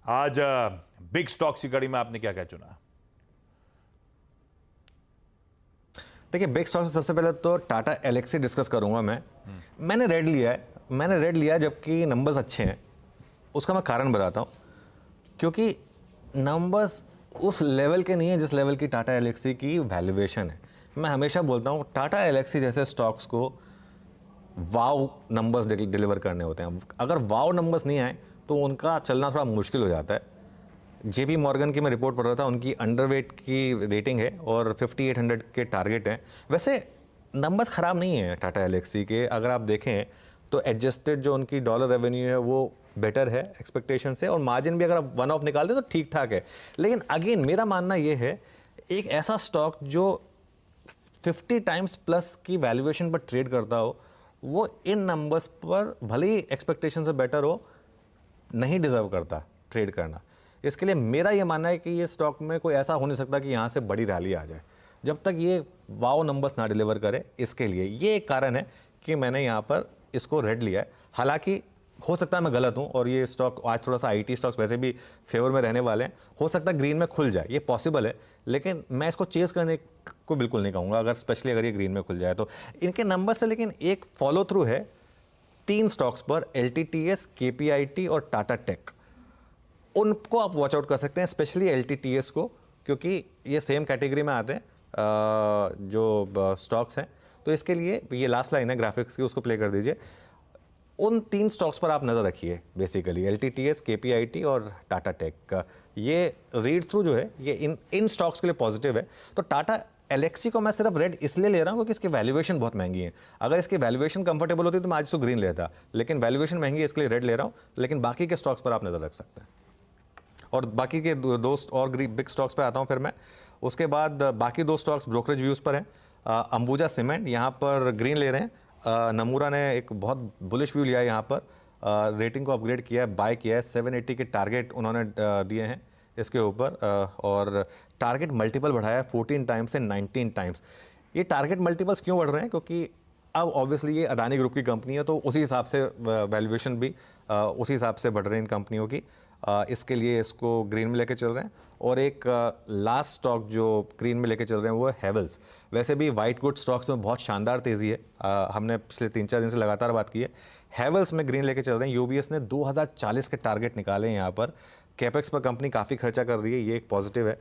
आज big stocks की कड़ी में आपने क्या क्या चुना? देखिए, बिग स्टॉक्स में सबसे पहले तो टाटा एलेक्सी डिस्कस करूंगा मैं। मैंने रेड लिया है जबकि नंबर्स अच्छे हैं। उसका मैं कारण बताता हूँ, क्योंकि नंबर्स उस लेवल के नहीं है जिस लेवल की टाटा एलेक्सी की वैल्यूएशन है। मैं हमेशा बोलता हूँ टाटा एलेक्सी जैसे स्टॉक्स को वाव नंबर्स डिलीवर करने होते हैं। अगर वाव नंबर्स नहीं आए तो उनका चलना थोड़ा मुश्किल हो जाता है। जेपी मॉर्गन की मैं रिपोर्ट पढ़ रहा था, उनकी अंडरवेट की रेटिंग है और 5800 के टारगेट हैं। वैसे नंबर्स ख़राब नहीं है टाटा एलेक्सी के, अगर आप देखें तो एडजस्टेड जो उनकी डॉलर रेवेन्यू है वो बेटर है एक्सपेक्टेशन से, और मार्जिन भी अगर आप वन ऑफ निकाल दें तो ठीक ठाक है। लेकिन अगेन मेरा मानना ये है, एक ऐसा स्टॉक जो 50 टाइम्स प्लस की वैल्यूएशन पर ट्रेड करता हो, वो इन नंबर्स पर भले ही एक्सपेक्टेशन से बेटर हो, नहीं डिजर्व करता ट्रेड करना। इसके लिए मेरा ये मानना है कि ये स्टॉक में कोई ऐसा हो नहीं सकता कि यहाँ से बड़ी रैली आ जाए जब तक ये वाव नंबर्स ना डिलीवर करे। इसके लिए ये एक कारण है कि मैंने यहाँ पर इसको रेड लिया है। हालांकि हो सकता है मैं गलत हूँ और ये स्टॉक आज थोड़ा सा आईटी स्टॉक्स वैसे भी फेवर में रहने वाले हैं, हो सकता है ग्रीन में खुल जाए, ये पॉसिबल है। लेकिन मैं इसको चेस करने को बिल्कुल नहीं कहूँगा, अगर स्पेशली अगर ये ग्रीन में खुल जाए तो। इनके नंबर से लेकिन एक फॉलो थ्रू है 3 स्टॉक्स पर, LTTS, KPIT और टाटा टेक। उनको आप वॉच आउट कर सकते हैं, स्पेशली LTTS को, क्योंकि ये सेम कैटेगरी में आते हैं जो स्टॉक्स हैं। तो इसके लिए ये लास्ट लाइन है ग्राफिक्स की, उसको प्ले कर दीजिए। उन 3 स्टॉक्स पर आप नज़र रखिए, बेसिकली LTTS, KPIT और टाटा टेक का। ये रीड थ्रू जो है ये इन स्टॉक्स के लिए पॉजिटिव है। तो टाटा एलेक्सी को मैं सिर्फ रेड इसलिए ले रहा हूँ क्योंकि इसकी वैल्यूएशन बहुत महंगी है। अगर इसकी वैल्यूएशन कंफर्टेबल होती तो मैं आज इसको ग्रीन लेता, लेकिन वैल्यूएशन महंगी है इसके लिए रेड ले रहा हूँ। लेकिन बाकी के स्टॉक्स पर आप नज़र रख सकते हैं। और बाकी के दो और बिग स्टॉक्स पे आता हूँ फिर मैं। उसके बाद बाकी 2 स्टॉक्स ब्रोकरेज व्यूज़ पर हैं। अंबुजा सीमेंट यहाँ पर ग्रीन ले रहे हैं। नमूरा ने एक बहुत बुलिश व्यू लिया है यहाँ पर, रेटिंग को अपग्रेड किया है, बाय किया है। 780 के टारगेट उन्होंने दिए हैं इसके ऊपर, और टारगेट मल्टीपल बढ़ाया है 14 टाइम्स से 19 टाइम्स। ये टारगेट मल्टीपल्स क्यों बढ़ रहे हैं? क्योंकि अब ऑब्वियसली ये अदानी ग्रुप की कंपनी है, तो उसी हिसाब से वैल्यूएशन भी उसी हिसाब से बढ़ रही है इन कंपनियों की। इसके लिए इसको ग्रीन में लेके चल रहे हैं। और एक लास्ट स्टॉक जो ग्रीन में लेके चल रहे हैं वो है हेवल्स। वैसे भी वाइट गुड स्टॉक्स में बहुत शानदार तेज़ी है, हमने पिछले 3-4 दिन से लगातार बात की है। हेवल्स में ग्रीन लेके चल रहे हैं। यूबीएस ने 2040 के टारगेट निकाले हैं यहाँ पर। कैपेक्स पर कंपनी काफ़ी खर्चा कर रही है, ये एक पॉजिटिव है।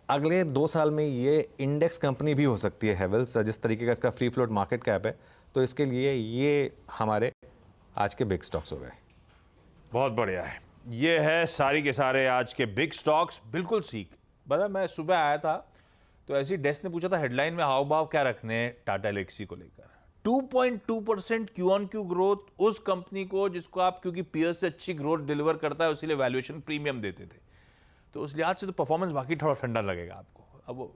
अगले 2 साल में ये इंडेक्स कंपनी भी हो सकती है हेवल्स, जिस तरीके का इसका फ्री फ्लोट मार्केट कैप है। तो इसके लिए ये हमारे आज के बिग स्टॉक्स हो गए। बहुत बढ़िया है। ये है सारी के सारे आज के बिग स्टॉक्स। बिल्कुल सीख बता, मैं सुबह आया था तो ऐसी डेस्क ने पूछा था हेडलाइन में हाव भाव क्या रखने हैं टाटा एलेक्सी को लेकर। 2.2% Q-on-Q ग्रोथ उस कंपनी को जिसको आप, क्योंकि पीयर से अच्छी ग्रोथ डिलीवर करता है, उसीलिए वैल्यूएशन प्रीमियम देते थे। तो उस लिहाज से तो परफॉर्मेंस बाकी थोड़ा ठंडा लगेगा आपको। अब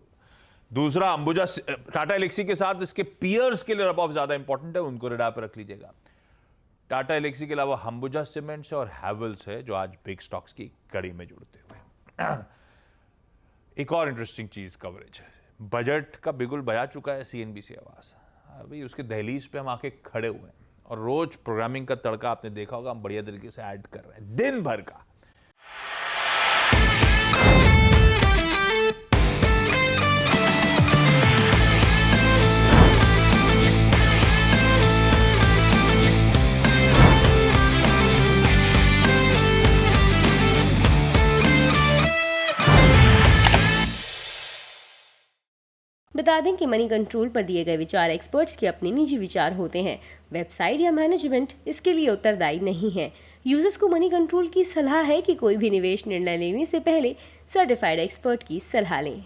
दूसरा अंबुजा टाटा एलेक्सी के साथ इसके पीयर्स के लिए रब ज्यादा इंपॉर्टेंट है, उनको रेडार पर रख लीजिएगा। टाटा एलेक्सी के अलावा अंबुजा सीमेंट्स और हैवल्स है जो आज बिग स्टॉक्स की कड़ी में जुड़ते हुए। एक और इंटरेस्टिंग चीज कवरेज है, बजट का बिगुल बजा चुका है CNBC आवाज। अभी उसके दहलीज पे हम आके खड़े हुए हैं और रोज प्रोग्रामिंग का तड़का आपने देखा होगा, हम बढ़िया तरीके से ऐड कर रहे हैं दिन भर का। बता दें कि मनी कंट्रोल पर दिए गए विचार एक्सपर्ट्स के अपने निजी विचार होते हैं। वेबसाइट या मैनेजमेंट इसके लिए उत्तरदायी नहीं है। यूजर्स को मनी कंट्रोल की सलाह है कि कोई भी निवेश निर्णय लेने से पहले सर्टिफाइड एक्सपर्ट की सलाह लें।